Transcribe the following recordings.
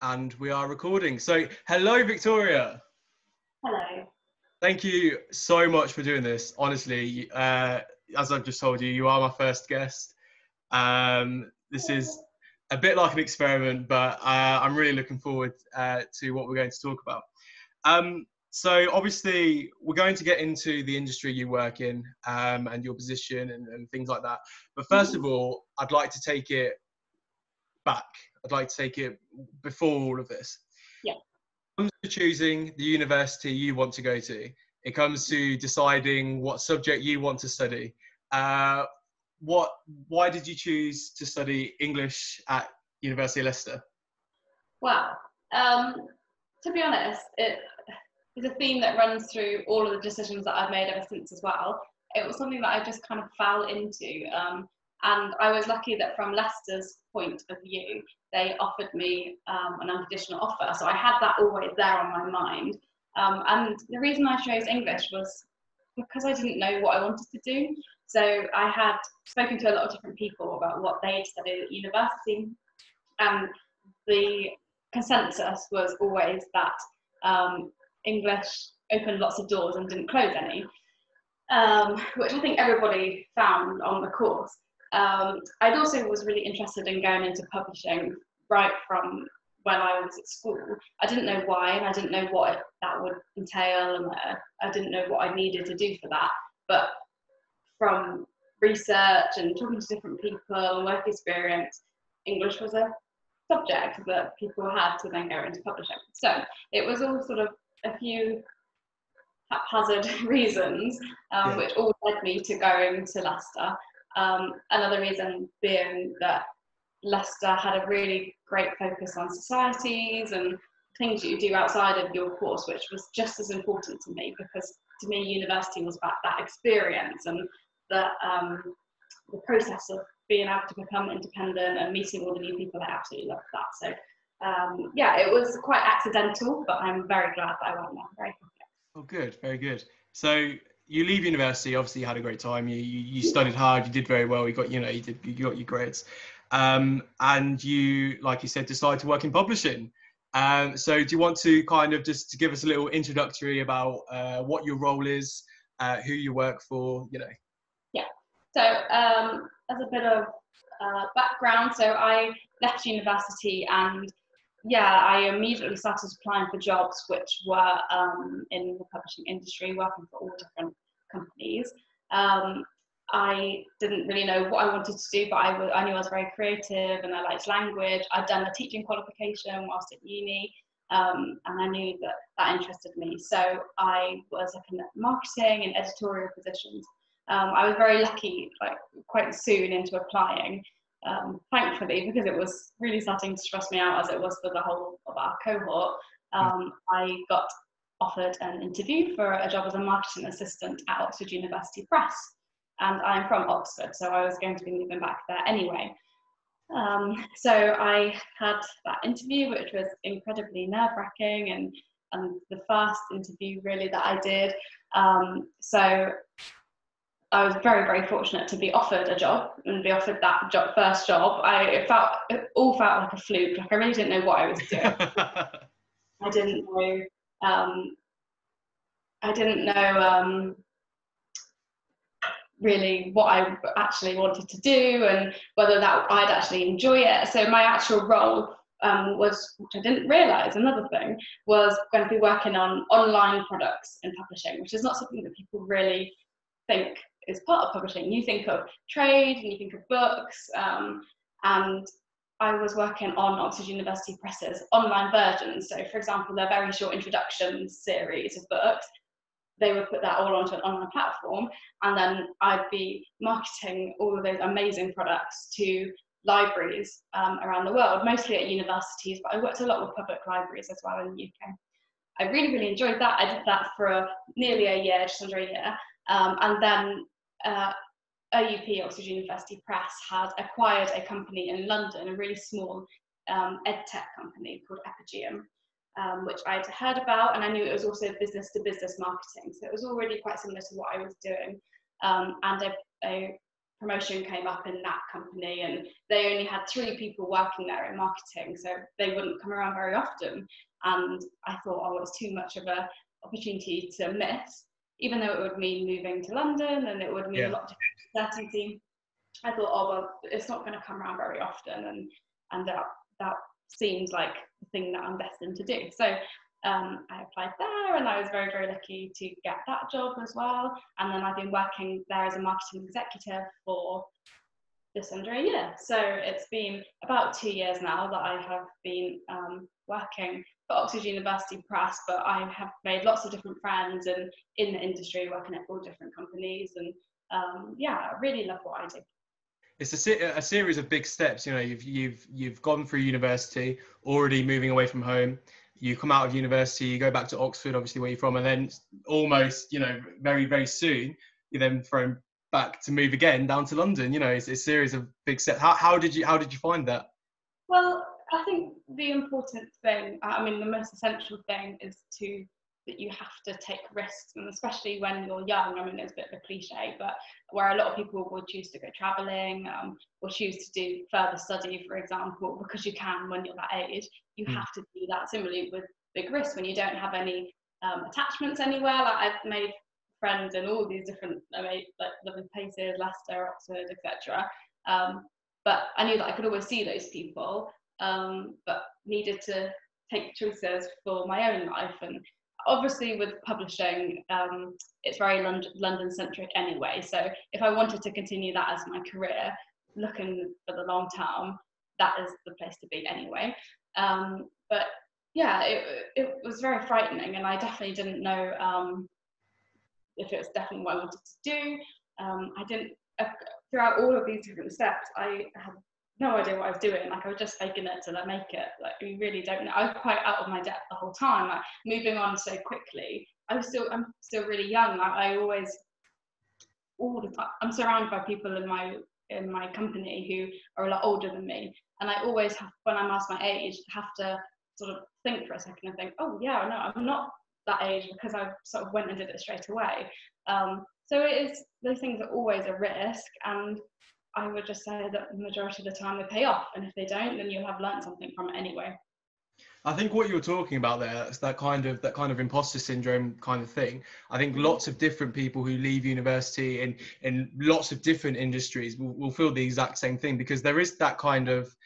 And we are recording. So, hello, Victoria. Hello. Thank you so much for doing this. Honestly, as I've just told you, you are my first guest. This is a bit like an experiment, but I'm really looking forward to what we're going to talk about. So obviously, we're going to get into the industry you work in and your position and things like that. But first of all, I'd like to take it back. I'd like to take it before all of this. Yeah. When it comes to choosing the university you want to go to, it comes to deciding what subject you want to study. Why did you choose to study English at University of Leicester? Well, to be honest, it is a theme that runs through all of the decisions that I've made ever since as well. It was something that I just kind of fell into. And I was lucky that from Leicester's point of view, they offered me an unconditional offer. So I had that always there on my mind. And the reason I chose English was because I didn't know what I wanted to do. So I had spoken to a lot of different people about what they'd studied at university. And the consensus was always that English opened lots of doors and didn't close any, which I think everybody found on the course. I also was really interested in going into publishing right from when I was at school. I didn't know why, and I didn't know what that would entail, and I didn't know what I needed to do for that. But from research and talking to different people and work experience, English was a subject that people had to then go into publishing. So it was all sort of a few haphazard reasons, which all led me to going to Leicester. Another reason being that Leicester had a really great focus on societies and things you do outside of your course, which was just as important to me, because to me university was about that experience and the process of being able to become independent and meeting all the new people. I absolutely loved that. So yeah, it was quite accidental, but I'm very glad that I went there. Very happy. Oh, good, very good. So you leave university. Obviously, you had a great time. You studied hard. You did very well. You got you got your grades, and you, like you said, decided to work in publishing. So do you want to kind of just to give us a little introductory about what your role is, who you work for, you know? Yeah. So as a bit of background, so I left university and I immediately started applying for jobs which were in the publishing industry, working for all different companies. I didn't really know what I wanted to do, but I knew I was very creative and I liked language. I'd done a teaching qualification whilst at uni, and I knew that that interested me. So I was looking at marketing and editorial positions. I was very lucky, like quite soon into applying, thankfully, because it was really starting to stress me out as it was for the whole of our cohort. I got offered an interview for a job as a marketing assistant at Oxford University Press. And I'm from Oxford, so I was going to be moving back there anyway. So I had that interview, which was incredibly nerve-wracking and the first interview really that I did. So I was very, very fortunate to be offered a job and be offered that first job. It all felt like a fluke. Like I really didn't know what I was doing. I didn't know really what I actually wanted to do and whether that I'd actually enjoy it. So my actual role was, which I didn't realise, another thing, was going to be working on online products in publishing, which is not something that people really think is part of publishing. You think of trade and you think of books, and I was working on Oxford University Press's online versions. So for example, their very short introduction series of books, they would put that all onto an online platform, and then I'd be marketing all of those amazing products to libraries around the world, mostly at universities, but I worked a lot with public libraries as well in the UK. I really, really enjoyed that. I did that for nearly a year, just under a year. And then OUP, Oxford University Press, had acquired a company in London, a really small edtech company called Epigeum, which I'd heard about, and I knew it was also business-to-business marketing. So it was already quite similar to what I was doing. And a promotion came up in that company, and they only had 3 people working there in marketing, so they wouldn't come around very often. And I thought, oh, it's too much of a opportunity to miss, even though it would mean moving to London and it would mean a lot of uncertainty. I thought, oh well, it's not going to come around very often, and that seems like the thing that I'm destined to do. So I applied there, and I was very, very lucky to get that job as well. And then I've been working there as a marketing executive for just under a year. So it's been about 2 years now that I have been working for Oxford University Press, but I have made lots of different friends and in the industry, working at all different companies. And yeah, I really love what I do. It's a series of big steps. You know, you've gone through university, already moving away from home. You come out of university, you go back to Oxford, obviously where you're from, and then almost, you know, very, very soon, you're then thrown back to move again down to London. You know, it's a series of big steps. How did you find that? Well, I think the important thing, I mean, the most essential thing is that you have to take risks, and especially when you're young. I mean, it's a bit of a cliche, but where a lot of people will choose to go traveling, or choose to do further study, for example, because you can when you're that age, you have to do that. Similarly with big risks, when you don't have any attachments anywhere. Like, I've made friends in all these different, like living places, Leicester, Oxford, etc. But I knew that I could always see those people, but needed to take choices for my own life. And obviously with publishing, it's very London-centric anyway. So if I wanted to continue that as my career, looking for the long term, that is the place to be anyway. But yeah, it was very frightening, and I definitely didn't know if it was definitely what I wanted to do. I didn't, throughout all of these different steps, I had no idea what I was doing. Like, I was just faking it till I make it. Like, you really don't know. I was quite out of my depth the whole time, like moving on so quickly. I'm still really young. Like, I always, all the time, I'm surrounded by people in my company who are a lot older than me, and I always have, when I'm asked my age, have to sort of think for a second and think, oh yeah, no, I'm not that age, because I sort of went and did it straight away. So it is, those things are always a risk, and I would just say that the majority of the time they pay off, and if they don't, then you'll have learned something from it anyway. I think what you were talking about there is that kind of imposter syndrome kind of thing. I think lots of different people who leave university in lots of different industries will feel the exact same thing, because there is that kind of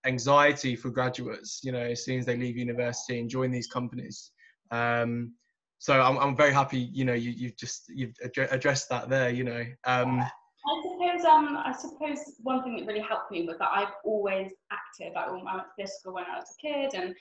anxiety for graduates, you know, as soon as they leave university and join these companies. So I'm very happy, you know, you've addressed that there, you know. I suppose one thing that really helped me was that I've always acted. I went to theatre school when I was a kid, and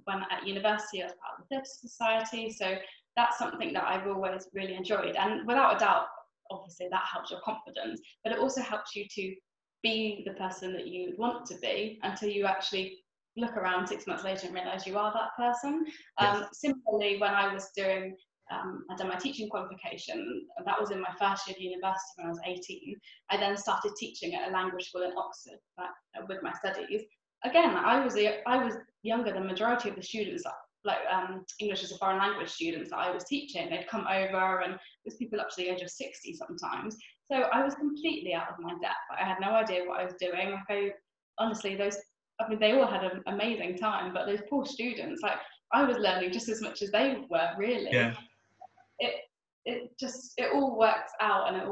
when at university I was part of the theatre society. So that's something that I've always really enjoyed, and without a doubt, obviously that helps your confidence, but it also helps you to be the person that you want to be until you actually look around 6 months later and realise you are that person. Yes. Similarly, when I was doing I'd done my teaching qualification. That was in my first year of university when I was 18. I then started teaching at a language school in Oxford with my studies. Again, I was younger than the majority of the students, like English as a foreign language students that I was teaching. They'd come over, and there's people up to the age of 60 sometimes. So I was completely out of my depth. I had no idea what I was doing. Like, honestly, they all had an amazing time, but those poor students, like, I was learning just as much as they were, really. Yeah. It all works out, and it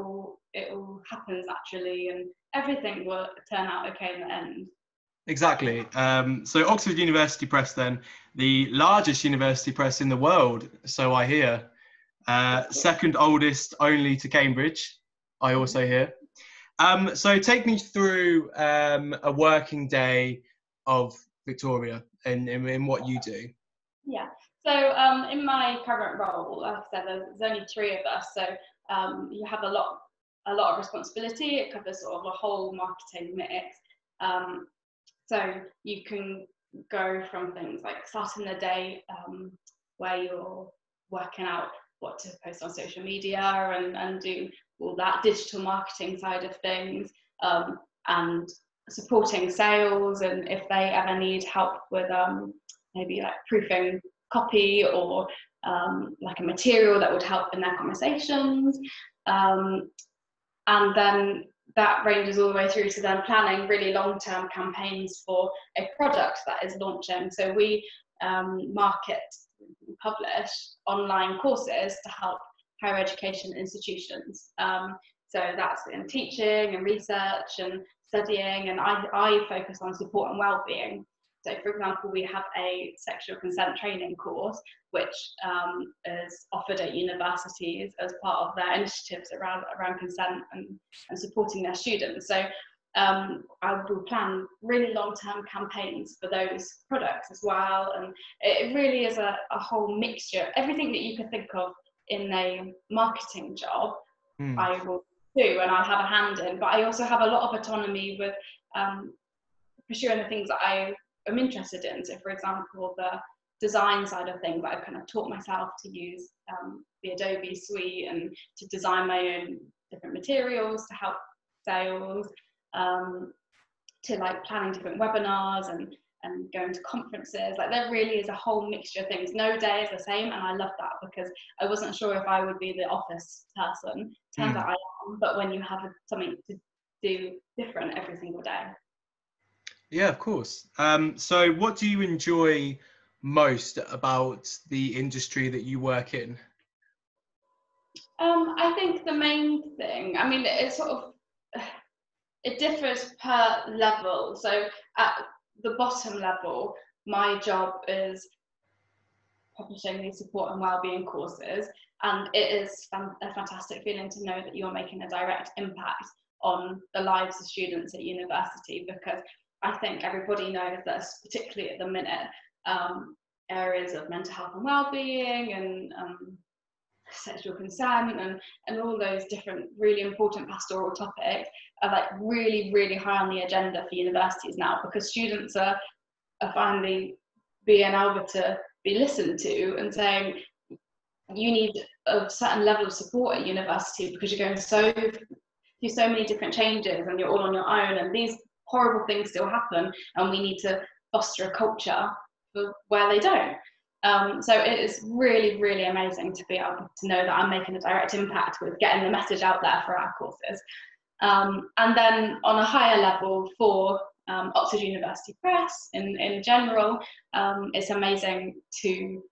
all happens naturally, and everything will turn out okay in the end. Exactly. So Oxford University Press, then, the largest university press in the world, so I hear. Second oldest only to Cambridge, I also hear. So take me through a working day of Victoria in what you do. Yeah. So in my current role, like I said, there's only 3 of us, so you have a lot of responsibility. It covers sort of a whole marketing mix. So you can go from things like starting the day where you're working out what to post on social media and do all that digital marketing side of things, and supporting sales, and if they ever need help with maybe like proofing copy or like a material that would help in their conversations, and then that ranges all the way through to then planning really long-term campaigns for a product that is launching. So we market, publish online courses to help higher education institutions. So that's in teaching and research and studying, and I focus on support and well-being. So, for example, we have a sexual consent training course, which is offered at universities as part of their initiatives around consent and supporting their students. So I will plan really long-term campaigns for those products as well. And it really is a whole mixture. Everything that you could think of in a marketing job, I will do and I'll have a hand in. But I also have a lot of autonomy with pursuing the things that I am interested in. So, for example, the design side of things, I've kind of taught myself to use the Adobe suite and to design my own different materials to help sales, to like planning different webinars and going to conferences. Like, there really is a whole mixture of things. No day is the same, and I love that because I wasn't sure if I would be the office person. Turns out I am, but when you have something to do different every single day. Yeah, of course. So what do you enjoy most about the industry that you work in? I think the main thing, I mean, it's sort of, it differs per level. So at the bottom level, my job is publishing these support and wellbeing courses, and it is a fantastic feeling to know that you're making a direct impact on the lives of students at university, because I think everybody knows that, particularly at the minute, areas of mental health and well-being and sexual consent and all those different really important pastoral topics are like really, really high on the agenda for universities now, because students are finally being able to be listened to and saying, you need a certain level of support at university because you're going through so many different changes and you're all on your own, and these horrible things still happen, and we need to foster a culture for where they don't. So it is really, really amazing to be able to know that I'm making a direct impact with getting the message out there for our courses. And then on a higher level for Oxford University Press in general, it's amazing to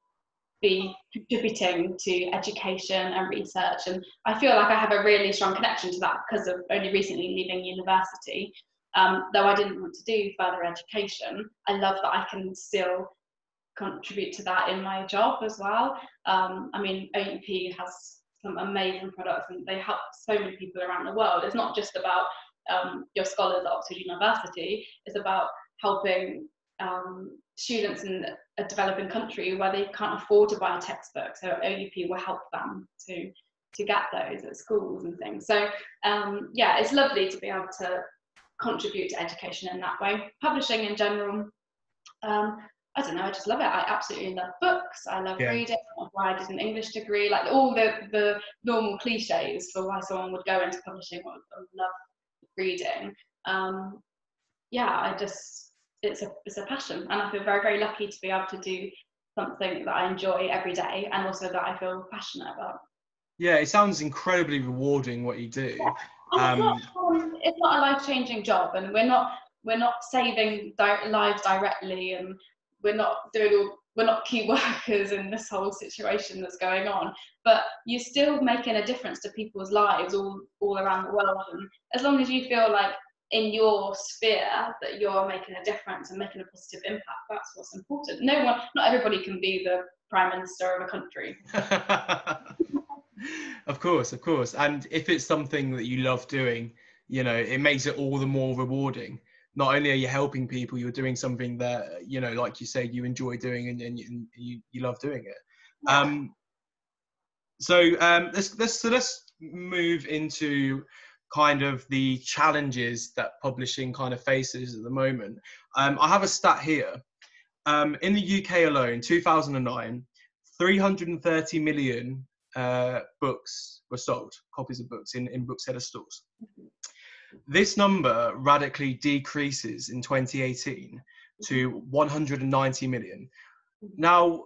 be contributing to education and research, and I feel like I have a really strong connection to that because of only recently leaving university. Though I didn't want to do further education, I love that I can still contribute to that in my job as well. I mean, OUP has some amazing products and they help so many people around the world. It's not just about your scholars at Oxford University, it's about helping students in a developing country where they can't afford to buy a textbook. So OUP will help them to get those at schools and things. So yeah, it's lovely to be able to contribute to education in that way. Publishing in general, I don't know, I just love it. I absolutely love books. I love reading. That's why I did an English degree. Like all the normal cliches for why someone would go into publishing or love reading. Yeah, it's a passion, and I feel very, very lucky to be able to do something that I enjoy every day and also that I feel passionate about. Yeah, it sounds incredibly rewarding what you do. And it's not a life-changing job, and we're not saving lives directly, and we're not key workers in this whole situation that's going on, but you're still making a difference to people's lives all around the world. And as long as you feel like in your sphere that you're making a difference and making a positive impact, that's what's important. Not everybody can be the prime minister of a country. Of course. And if it's something that you love doing, you know, it makes it all the more rewarding. Not only are you helping people, you're doing something that, you know, like you say, you enjoy doing and you love doing it. Yeah. Let's move into kind of the challenges that publishing kind of faces at the moment. I have a stat here. In the UK alone, 2009, 330 million books were sold, copies of books in bookseller stores. This number radically decreases in 2018 to 190 million. Now,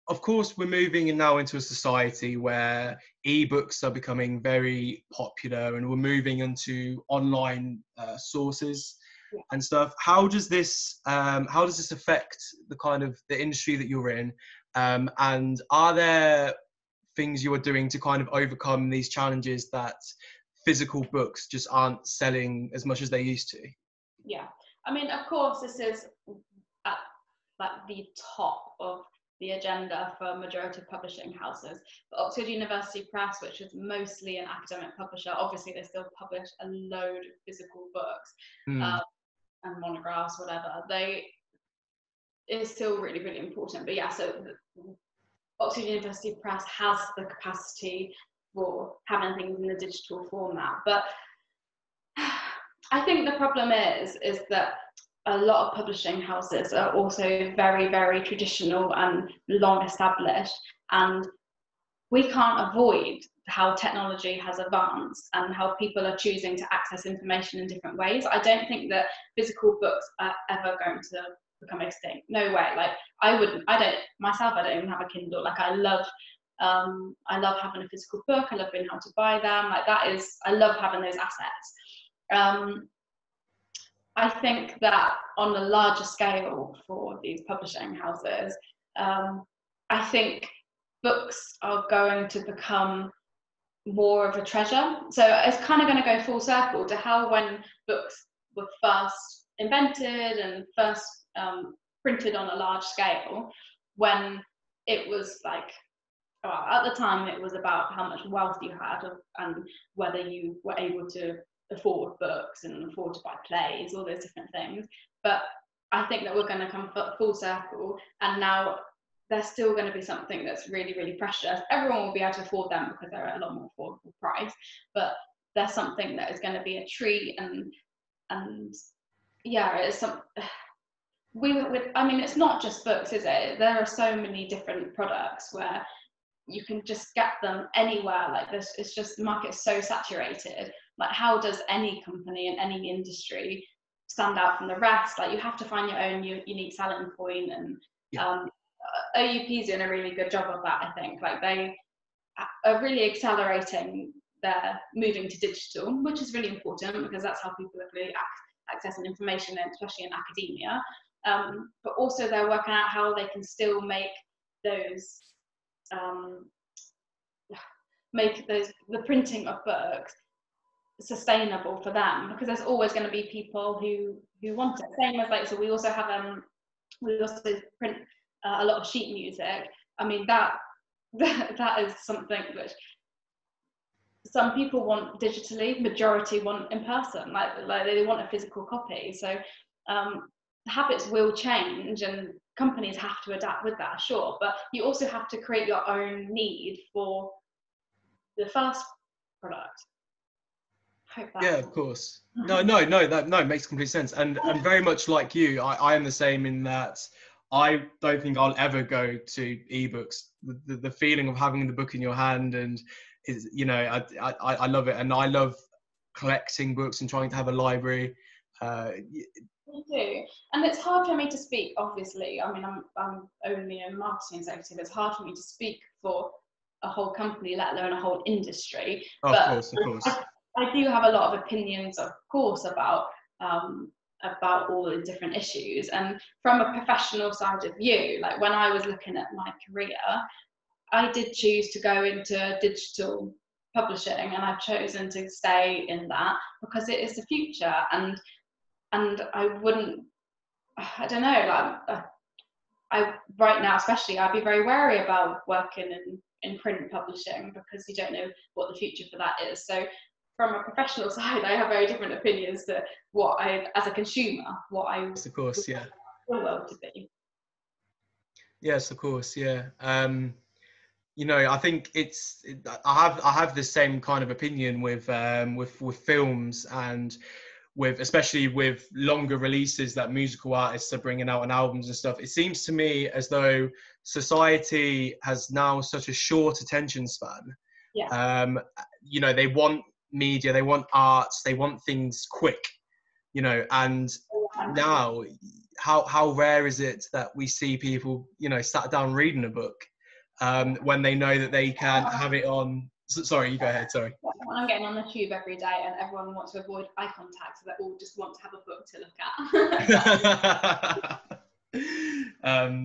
of course, we're moving now into a society where ebooks are becoming very popular, and we're moving into online sources and stuff. How does this affect the kind of the industry that you're in? And are there things you are doing to kind of overcome these challenges that physical books just aren't selling as much as they used to? Yeah, I mean, of course, this is at like the top of the agenda for majority of publishing houses. But Oxford University Press, which is mostly an academic publisher, obviously they still publish a load of physical books and monographs, whatever. It's still really, really important. But yeah, so Oxford University Press has the capacity for having things in the digital format. But I think the problem is that a lot of publishing houses are also very, very traditional and long established, and we can't avoid how technology has advanced and how people are choosing to access information in different ways. I don't think that physical books are ever going to become extinct. No way. Like I don't even have a Kindle. Like I love having a physical book. I love being able to buy them. I love having those assets. I think that on a larger scale for these publishing houses, I think books are going to become more of a treasure. So it's kind of going to go full circle to how when books were first invented and first printed on a large scale, when it was like, well, at the time it was about how much wealth you had and whether you were able to afford books and afford to buy plays, all those different things. But I think that we're going to come full circle, and now there's still going to be something that's really, really precious. Everyone will be able to afford them because they're at a lot more affordable price, but there's something that is going to be a treat. And yeah, it's some I mean, it's not just books, is it? There are so many different products where you can just get them anywhere. Like this, it's just, the market's so saturated. Like how does any company in any industry stand out from the rest? Like you have to find your own unique selling point, and OUP's doing a really good job of that, I think. Like they are really accelerating their moving to digital, which is really important because that's how people are really accessing information, especially in academia. But also they're working out how they can still make those the printing of books sustainable for them, because there's always going to be people who want it. Same as like, so we also print a lot of sheet music. I mean that is something which some people want digitally, majority want in person, like they want a physical copy. So habits will change and companies have to adapt with that, sure, but you also have to create your own need for the first product. Yeah, of course. No, that makes complete sense. And very much like you, I am the same in that I don't think I'll ever go to ebooks. The feeling of having the book in your hand and is, you know, I love it, and I love collecting books and trying to have a library. Me too. And it's hard for me to speak, obviously. I mean, I'm only a marketing executive. It's hard for me to speak for a whole company, let alone a whole industry. Of course. I do have a lot of opinions, of course, about all the different issues. And from a professional side of view, like when I was looking at my career, I did choose to go into digital publishing, and I've chosen to stay in that because it is the future. And I don't know, like right now especially, I'd be very wary about working in print publishing because you don't know what the future for that is. So from a professional side, I have very different opinions to what I, as a consumer, what I Yes, of course, yeah. want the world to be. Yes, of course, yeah. You know, I think I have the same kind of opinion with films, and especially with longer releases that musical artists are bringing out on albums and stuff. It seems to me as though society has now such a short attention span. Yeah. You know, they want media, they want arts, they want things quick, you know, and now how rare is it that we see people, you know, sat down reading a book? when they know that they can have it on. Sorry, you go ahead. Sorry. I'm getting on the tube every day and everyone wants to avoid eye contact, so they all just want to have a book to look at.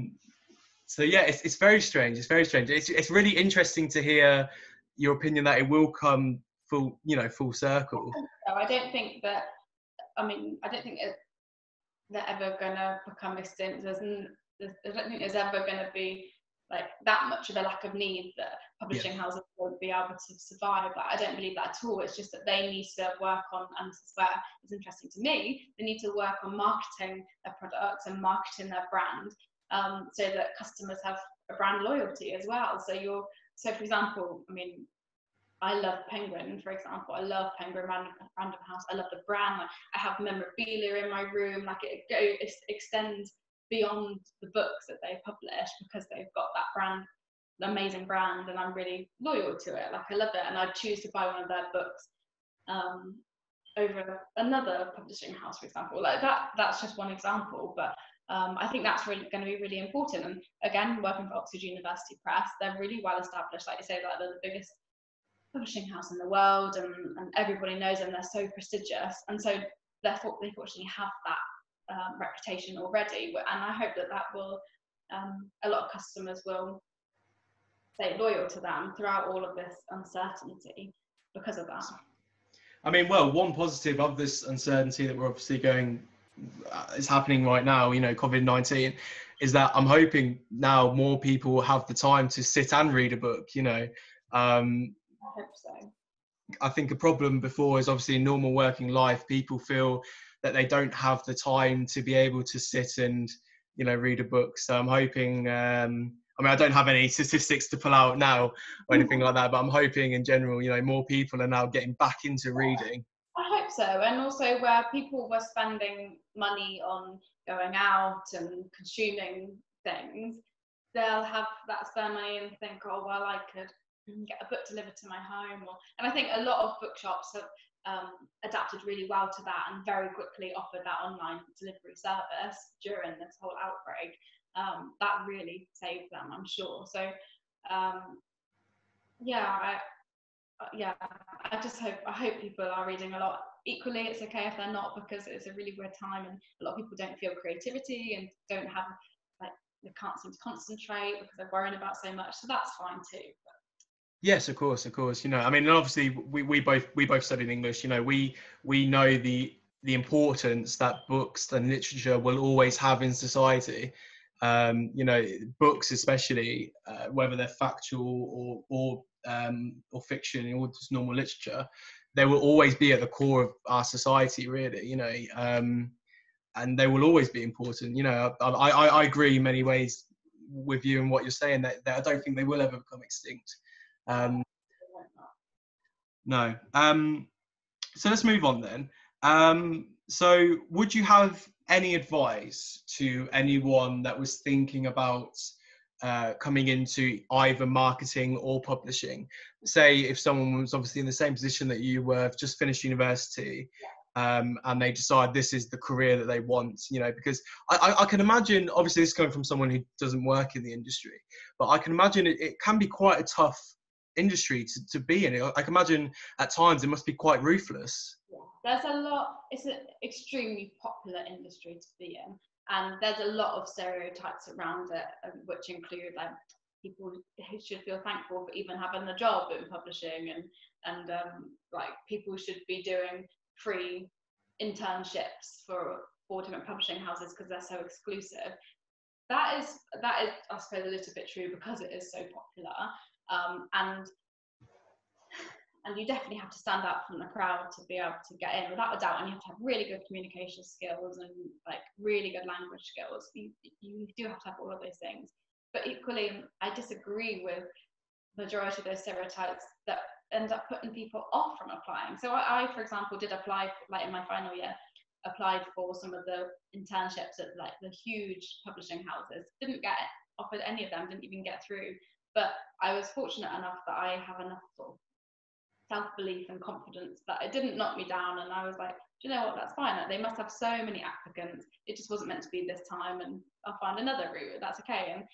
So yeah, it's very strange. It's very strange. It's really interesting to hear your opinion that it will come full circle. So I don't think that. I don't think they're ever gonna become extinct. I don't think there's ever gonna be like that much of a lack of need that publishing houses won't be able to survive. I don't believe that at all. It's just that they need to work on, and this is where it's interesting to me, they need to work on marketing their products and marketing their brand, so that customers have a brand loyalty as well. So for example, I love Penguin, for example. I love Penguin Random House. I love the brand. Like, I have memorabilia in my room. Like it extends beyond the books that they publish because they've got that brand, the amazing brand, and I'm really loyal to it. Like I love it, and I'd choose to buy one of their books over another publishing house, for example. Like that's just one example, but I think that's really going to be really important. And again, working for Oxford University Press, they're really well established. Like you say, like they're the biggest publishing house in the world, and everybody knows them. They're so prestigious, and so they fortunately have that reputation already, and I hope that will a lot of customers will stay loyal to them throughout all of this uncertainty because of that. Well, one positive of this uncertainty that we're obviously is happening right now, COVID-19, is that I'm hoping now more people will have the time to sit and read a book. I hope so. I think a problem before is obviously in normal working life, people feel that they don't have the time to be able to sit and, read a book. So I'm hoping, I don't have any statistics to pull out now or anything like that, but I'm hoping in general, more people are now getting back into reading. I hope so. And also where people were spending money on going out and consuming things, they'll have that spare money and think, oh, well, I could get a book delivered to my home. And I think a lot of bookshops have adapted really well to that and very quickly offered that online delivery service during this whole outbreak. That really saved them, I'm sure. So I hope people are reading a lot. Equally, it's okay if they're not, because it's a really weird time and a lot of people don't feel creativity and don't have, they can't seem to concentrate because they're worrying about so much. So that's fine too. Yes, of course. And obviously we both studied English. We know the importance that books and literature will always have in society. Books especially, whether they're factual or fiction or just normal literature, they will always be at the core of our society, really. And they will always be important. I agree in many ways with you and what you're saying, that I don't think they will ever become extinct. No. So let's move on then. So would you have any advice to anyone that was thinking about coming into either marketing or publishing? Say if someone was obviously in the same position that you were, just finished university, and they decide this is the career that they want, because I can imagine, obviously this is coming from someone who doesn't work in the industry, but I can imagine it can be quite a tough industry to be in. I can imagine at times it must be quite ruthless. There's a lot, it's an extremely popular industry to be in, and there's a lot of stereotypes around it, which include people who should feel thankful for even having a job in publishing, and people should be doing free internships for different publishing houses because they're so exclusive. That is I suppose a little bit true because it is so popular, and you definitely have to stand out from the crowd to be able to get in, without a doubt. And you have to have really good communication skills and really good language skills. You do have to have all of those things. But equally, I disagree with the majority of those stereotypes that end up putting people off from applying. So I for example, did apply, in my final year, applied for some of the internships at the huge publishing houses. Didn't get offered any of them, didn't even get through. But I was fortunate enough that I have enough sort of self-belief and confidence that it didn't knock me down, and I was like, do you know what, that's fine. They must have so many applicants, it just wasn't meant to be this time, and I'll find another route, that's okay. And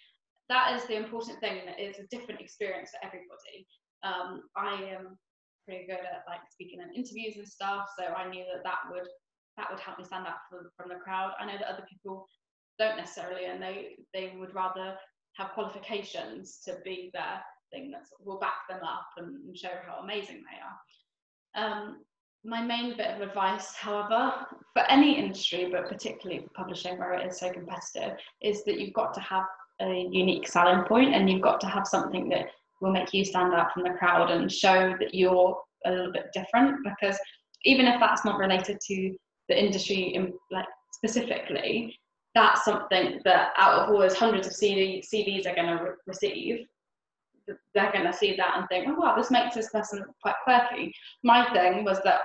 that is the important thing. That it's a different experience for everybody. I am pretty good at like speaking in interviews and stuff, so I knew that would help me stand out from the crowd. I know that other people don't necessarily, and they would rather have qualifications to be their thing that will back them up and show how amazing they are. My main bit of advice, however, for any industry, but particularly for publishing where it is so competitive, is that you've got to have a unique selling point, and you've got to have something that will make you stand out from the crowd and show that you're a little bit different. Because even if that's not related to the industry like specifically, that's something that out of all those hundreds of CVs are going to receive, they're going to see that and think, oh wow, this makes this person quite quirky. My thing was that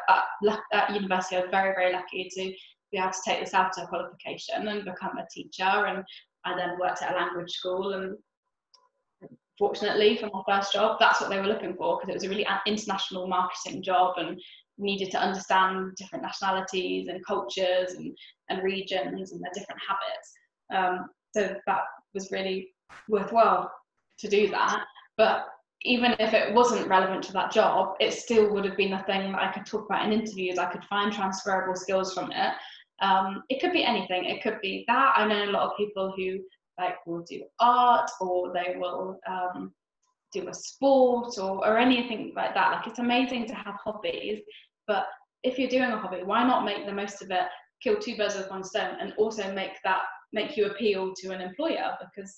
at university I was very, very lucky to be able to take the SALTA qualification and become a teacher, and I then worked at a language school, and fortunately for my first job, that's what they were looking for, because it was a really international marketing job and needed to understand different nationalities and cultures and regions and their different habits. So that was really worthwhile to do that. But even if it wasn't relevant to that job, it still would have been a thing that I could talk about in interviews. I could find transferable skills from it. It could be anything. It could be that. I know a lot of people who like will do art, or they will do a sport or anything like that. Like, it's amazing to have hobbies, but if you're doing a hobby, why not make the most of it, kill two birds with one stone, and also make you appeal to an employer? Because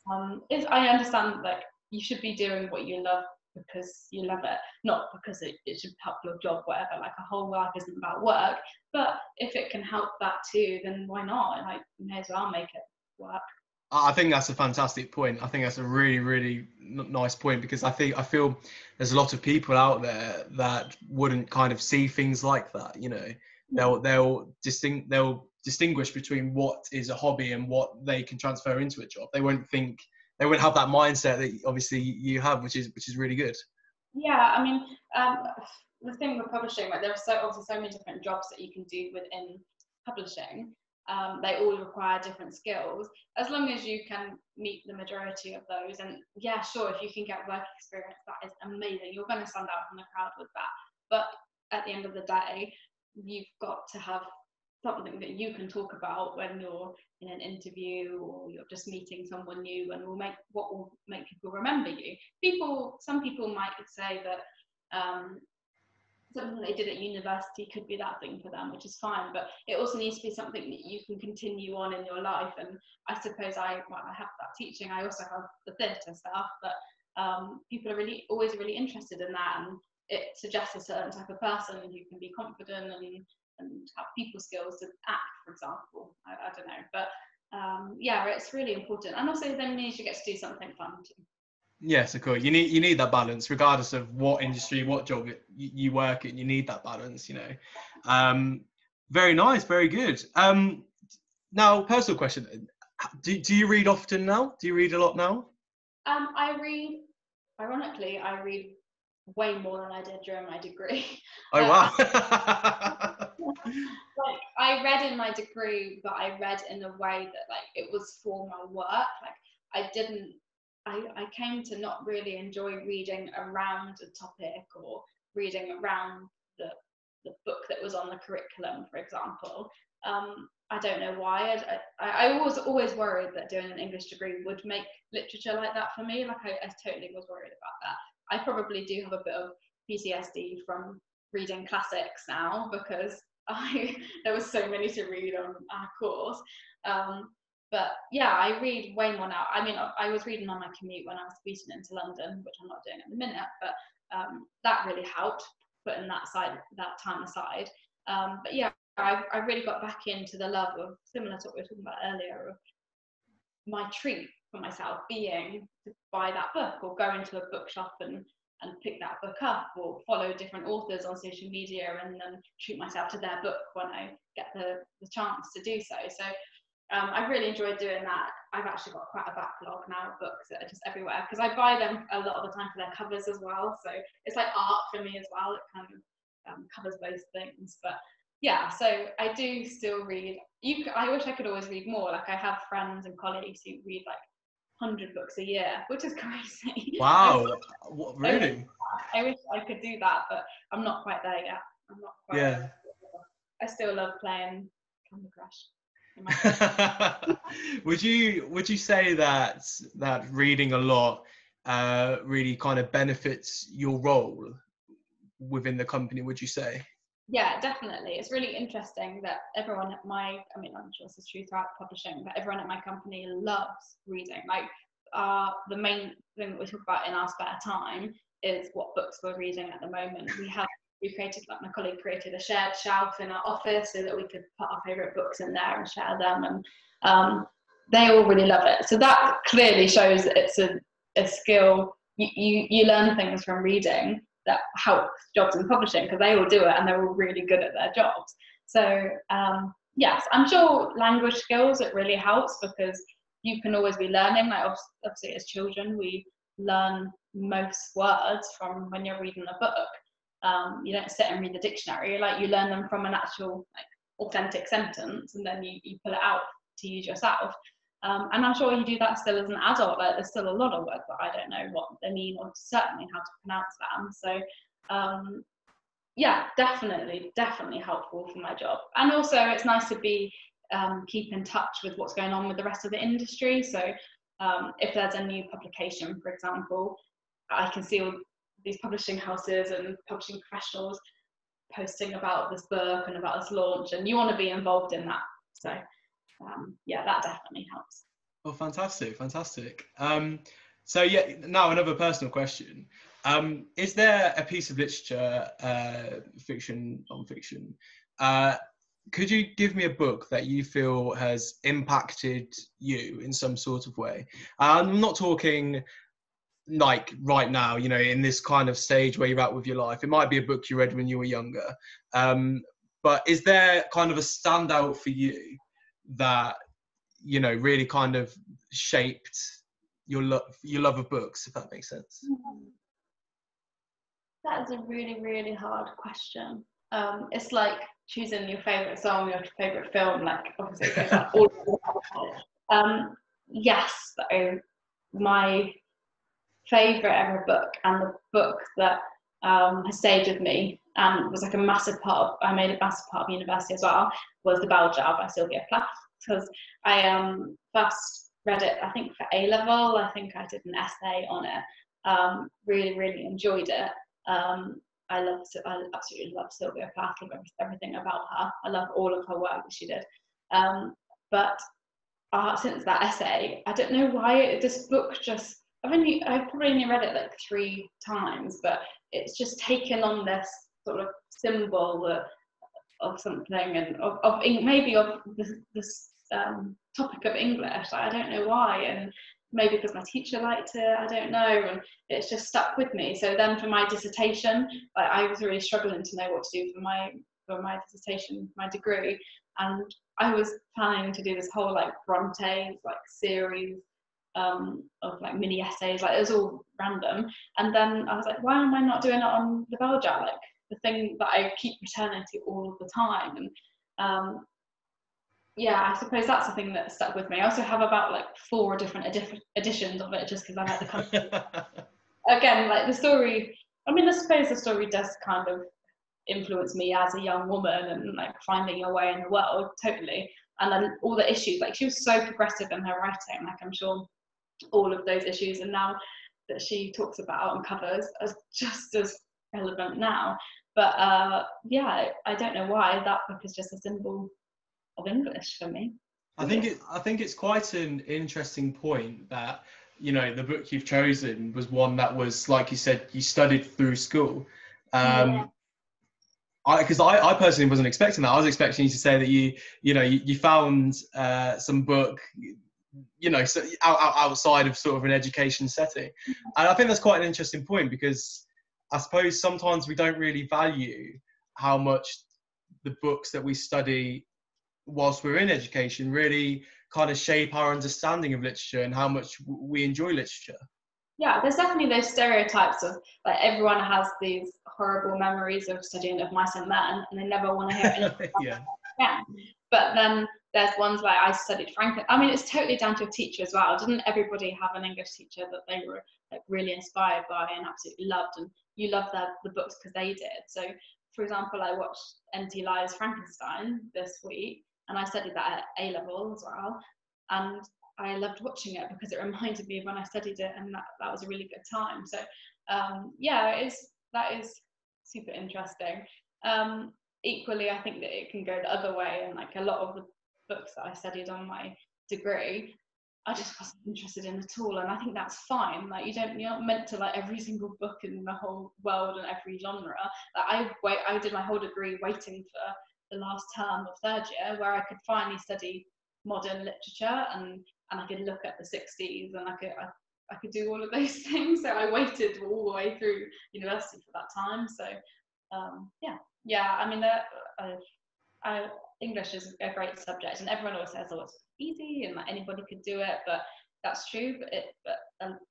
I understand, like, you should be doing what you love because you love it, not because it should help your job, whatever. Like, a whole life isn't about work, but if it can help that too, then why not? Like, you may as well make it work. I think that's a fantastic point. I think that's a really, really nice point, because I feel there's a lot of people out there that wouldn't kind of see things like that. You know, they'll distinguish between what is a hobby and what they can transfer into a job. They won't have that mindset that obviously you have, which is really good. Yeah, I mean, the thing with publishing, like, there are obviously so many different jobs that you can do within publishing. They all require different skills. As long as you can meet the majority of those, and yeah, sure, if you can get work experience, that is amazing. You're going to stand out from the crowd with that. But at the end of the day, you've got to have something that you can talk about when you're in an interview, or you're just meeting someone new, and what will make people remember you. Some people might say that something they did at university could be that thing for them, which is fine, but it also needs to be something that you can continue on in your life. And I suppose I have that teaching, I also have the theatre stuff, but people are always really interested in that, and it suggests a certain type of person who can be confident and have people skills to act, for example. I don't know, but yeah, it's really important. And also then means you get to do something fun too. Yes, of course. You need that balance, regardless of what industry, what job you work in. You need that balance, you know. Very nice, very good. Now, personal question: do you read often now? Do you read a lot now? Ironically, I read way more than I did during my degree. Oh wow! Like, I read in my degree, but I read in a way that, like, it was for my work. Like, I came to not really enjoy reading around a topic or reading around the book that was on the curriculum, for example. I don't know why. I was always worried that doing an English degree would make literature like that for me. Like, I totally was worried about that. I probably do have a bit of PTSD from reading classics now, because there was so many to read on our course. But yeah, I read way more now. I mean, I was reading on my commute when I was commuting into London, which I'm not doing at the minute, but that really helped, putting that time aside. But yeah, I really got back into the love of, similar to what we were talking about earlier, of my treat for myself being to buy that book, or go into a bookshop and pick that book up, or follow different authors on social media and then treat myself to their book when I get the chance to do so. So I've really enjoyed doing that. I've actually got quite a backlog now of books that are just everywhere, because I buy them a lot of the time for their covers as well. So it's like art for me as well. It kind of covers both things. But yeah, so I do still read. I wish I could always read more. Like, I have friends and colleagues who read like 100 books a year, which is crazy. Wow. What, really? I wish I could do that, but I'm not quite there yet. I'm not quite. Yeah. I still love playing Candy Crush. Would you say that reading a lot really kind of benefits your role within the company, would you say? Yeah, definitely. It's really interesting that everyone at my, I mean, I'm sure this is true throughout publishing, but everyone at my company loves reading. Like, the main thing that we talk about in our spare time is what books we're reading at the moment. We created, like my colleague created a shared shelf in our office so that we could put our favourite books in there and share them, and they all really love it. So that clearly shows that it's a skill. You learn things from reading that help jobs in publishing, because they all do it and they're all really good at their jobs. So yes, I'm sure language skills, it really helps, because you can always be learning. Like obviously as children, we learn most words from when you're reading a book. You don't sit and read the dictionary, like you learn them from an actual, like, authentic sentence, and then you pull it out to use yourself. And I'm sure you do that still as an adult. Like, there's still a lot of words that I don't know what they mean, or certainly how to pronounce them. So yeah, definitely helpful for my job. And also it's nice to be keep in touch with what's going on with the rest of the industry. So if there's a new publication, for example, I can see all these publishing houses and publishing professionals posting about this book and about this launch, and you want to be involved in that. So yeah, that definitely helps. Oh, fantastic. So yeah, now another personal question. Is there a piece of literature, fiction, non-fiction, could you give me a book that you feel has impacted you in some sort of way? I'm not talking like right now, you know, in this kind of stage where you're at with your life. It might be a book you read when you were younger. But is there kind of a standout for you that, you know, really kind of shaped your love of books, if that makes sense? That is a really, really hard question. It's like choosing your favourite song, your favourite film, like obviously it goes like all yes, though, my favourite ever book, and the book that has stayed with me and was like a massive part of, I made a massive part of university as well, was The Bell Jar by Sylvia Plath, because I first read it, I think for A-level. I think I did an essay on it. Really, really enjoyed it. I absolutely love Sylvia Plath. I love everything about her. I love all of her work that she did. But since that essay, I don't know why this book just, I've probably only read it like 3 times, but it's just taken on this sort of symbol of something, and maybe of this topic of English. I don't know why, and maybe because my teacher liked it, I don't know, and it's just stuck with me. So then for my dissertation, I was really struggling to know what to do for my dissertation, my degree, and I was planning to do this whole like Bronte like series of like mini essays, like it was all random. And then I was like, why am I not doing it on The Bell Jar, like the thing that I keep returning to all the time? And yeah, I suppose that's the thing that stuck with me. I also have about like 4 different editions of it, just because I like the content. Again, like the story, I suppose the story does kind of influence me as a young woman, and like finding your way in the world, totally. And then all the issues, like she was so progressive in her writing, like I'm sure all of those issues, and now that she talks about and covers, are just as relevant now. But yeah, I don't know why that book is just a symbol of English for me. I think it's quite an interesting point that, you know, the book you've chosen was one that was, like you said, you studied through school. Because I personally wasn't expecting that. I was expecting you to say that you found some book, you know, so outside of sort of an education setting. And I think that's quite an interesting point, because I suppose sometimes we don't really value how much the books that we study whilst we're in education really kind of shape our understanding of literature and how much we enjoy literature. Yeah, there's definitely those stereotypes of like everyone has these horrible memories of studying Of Mice and Men, and they never want to hear anything. Yeah. Yeah. But then there's ones where I studied Franklin. I mean, it's totally down to a teacher as well. Didn't everybody have an English teacher that they were like really inspired by and absolutely loved, and you loved the books because they did? So, for example, I watched N.T. Lyle's Frankenstein this week, and I studied that at A level as well, and I loved watching it because it reminded me of when I studied it, and that was a really good time. So, yeah, that is super interesting. Equally, I think that it can go the other way, and like a lot of the books that I studied on my degree, I just wasn't interested in at all, and I think that's fine. Like you're not meant to like every single book in the whole world and every genre. Like I did my whole degree waiting for the last term of third year where I could finally study modern literature, and I could look at the 60s, and I could do all of those things. So I waited all the way through university for that time. So yeah. I mean, English is a great subject, and everyone always says, "Oh, it's easy and like anybody could do it," but that's true. But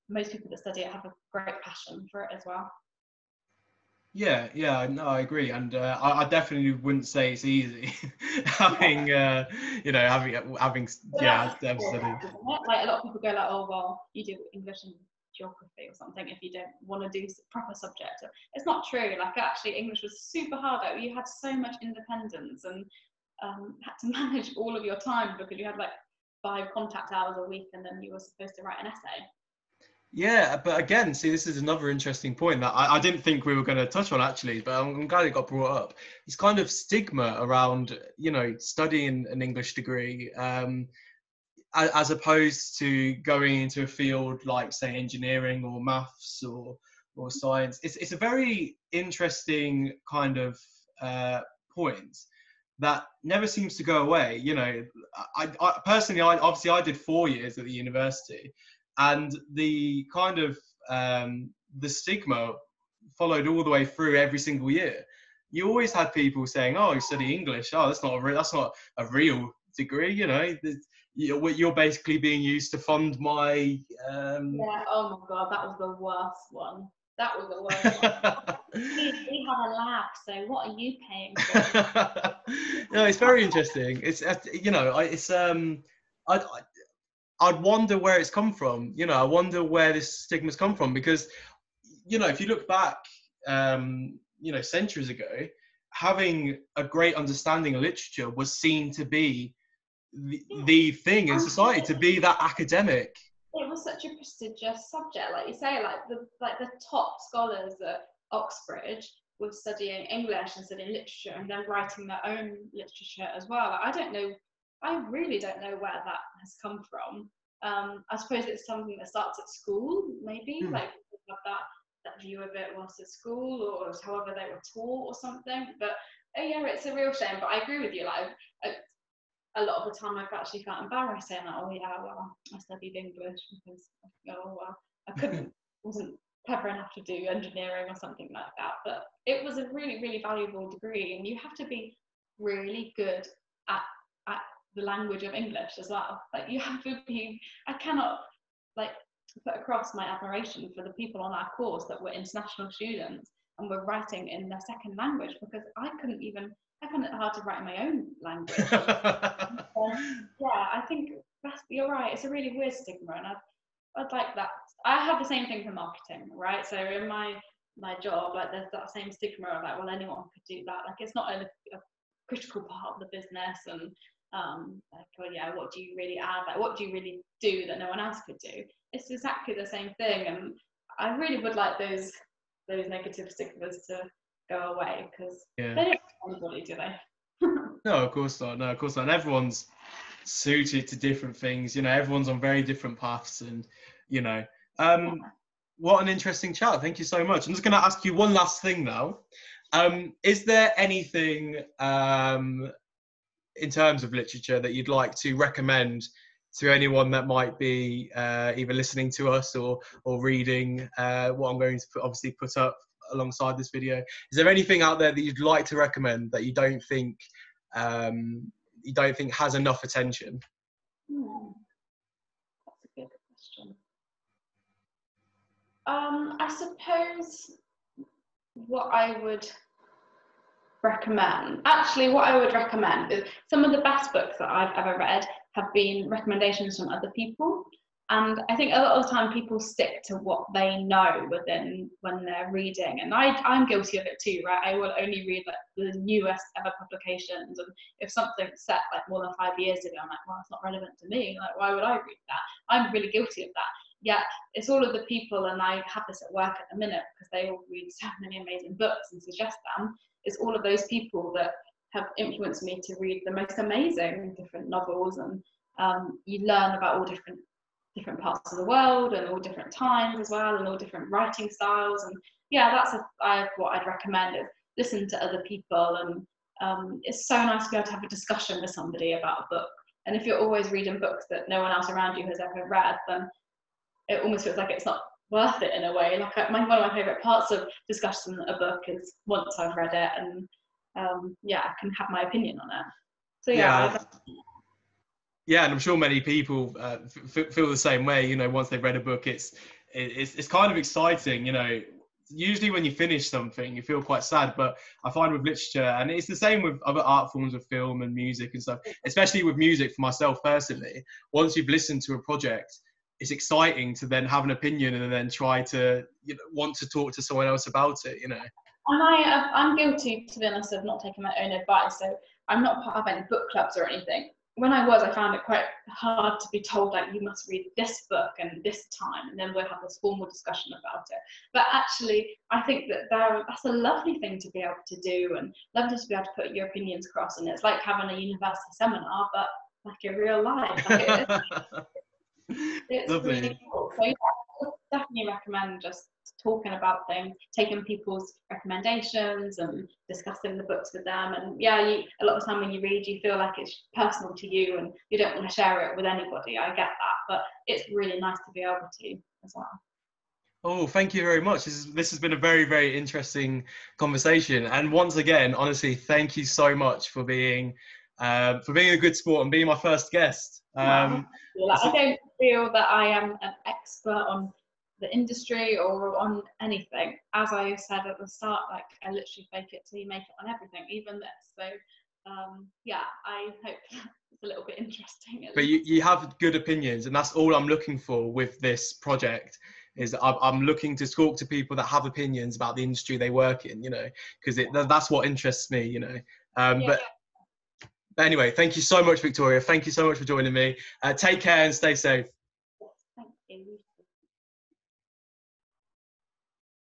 most people that study it have a great passion for it as well. Yeah, no, I agree, and I definitely wouldn't say it's easy having having studied. Like a lot of people go like, "Oh, well, you do English and geography or something if you don't want to do proper subject." It's not true. Like actually, English was super hard. You had so much independence and had to manage all of your time because you had like 5 contact hours a week, and then you were supposed to write an essay. Yeah, but again, see, this is another interesting point that I didn't think we were going to touch on actually, but I'm glad it got brought up. It's kind of stigma around, studying an English degree, as opposed to going into a field like, say, engineering or maths or science. It's a very interesting kind of point that never seems to go away. I personally, obviously I did 4 years at the university, and the kind of the stigma followed all the way through every single year. You always had people saying, "Oh, you study English. Oh, that's not a real degree." You're basically being used to fund my. Yeah. Oh my God, that was the worst one. That was the worst one. We have a lab, so what are you paying for? No, it's very interesting. I'd wonder where it's come from. I wonder where this stigma's come from, because, if you look back, centuries ago, having a great understanding of literature was seen to be the thing in society, to be that academic. It was such a prestigious subject, like you say, like the top scholars at Oxbridge were studying English and studying literature and then writing their own literature as well. Like, I really don't know where that has come from. I suppose it's something that starts at school, maybe, like have that view of it whilst at school, or however they were taught or something. But yeah, it's a real shame. But I agree with you. Like a lot of the time, I've actually felt embarrassed saying that. Oh yeah, well, I studied English because I wasn't clever enough to do engineering or something like that. But it was a really, really valuable degree, and you have to be really good at the language of English as well. Like you have to be. I cannot like put across my admiration for the people on our course that were international students and were writing in their second language, because I found it hard to write in my own language. Yeah, I think you're right. It's a really weird stigma, and I'd like that. I have the same thing for marketing, right? So in my job, like there's that same stigma of like, well, anyone could do that. Like it's not a critical part of the business, and like, well, yeah, what do you really add? Like, what do you really do that no one else could do? It's exactly the same thing, and I really would like those negative stigmas to go away, because they don't help anybody, do they? No, of course not. No, of course not. And everyone's suited to different things. Everyone's on very different paths, and what an interesting chat. Thank you so much. I'm just going to ask you one last thing now. Is there anything in terms of literature that you'd like to recommend to anyone that might be either listening to us or reading what I'm going to obviously put up alongside this video? Is there anything out there that you'd like to recommend that you don't think has enough attention? That's a good question. I suppose what I would recommend? Actually, what I would recommend is some of the best books that I've ever read have been recommendations from other people. And I think a lot of the time people stick to what they know within when they're reading. And I'm guilty of it too, right? I will only read like the newest ever publications. And if something's set like more than 5 years ago, I'm like, well, it's not relevant to me. Like, why would I read that? I'm really guilty of that. Yet it's all of the people, and I have this at work at the minute because they all read so many amazing books and suggest them. It's all of those people that have influenced me to read the most amazing different novels, and you learn about all different parts of the world and all different times as well, and all different writing styles. And yeah, that's what I'd recommend is listen to other people. And it's so nice to be able to have a discussion with somebody about a book. And if you're always reading books that no one else around you has ever read, then it almost feels like it's not worth it in a way. Like one of my favourite parts of discussing a book is once I've read it, and I can have my opinion on it. So yeah, and I'm sure many people feel the same way. You know, once they've read a book, it's kind of exciting. You know, usually when you finish something, you feel quite sad. But I find with literature, and it's the same with other art forms of film and music and stuff, especially with music for myself personally. Once you've listened to a project, it's exciting to then have an opinion and then try to want to talk to someone else about it. You know. And I'm guilty, to be honest, of not taking my own advice. So I'm not part of any book clubs or anything. When I found it quite hard to be told, like, you must read this book and this time, and then we'll have this formal discussion about it. But actually, I think that that's a lovely thing to be able to do, and lovely to be able to put your opinions across. And it's like having a university seminar, but like in real life. Like it's Lovely. really cool. So yeah, I would definitely recommend just talking about things, taking people's recommendations and discussing the books with them. And yeah, a lot of the time when you read, you feel like it's personal to you and you don't want to share it with anybody. I get that, but it's really nice to be able to as well. Oh, thank you very much. This has been a very, very interesting conversation. And once again, honestly, thank you so much for being a good sport and being my first guest. I don't feel that I am an expert on the industry or on anything. As I said at the start, like, I literally fake it till you make it on everything, even this. So I hope it's a little bit interesting. But you have good opinions, and that's all I'm looking for with this project. Is I'm looking to talk to people that have opinions about the industry they work in, you know, because that's what interests me, you know. But anyway, thank you so much, Victoria. Thank you so much for joining me. Take care and stay safe. Thank you.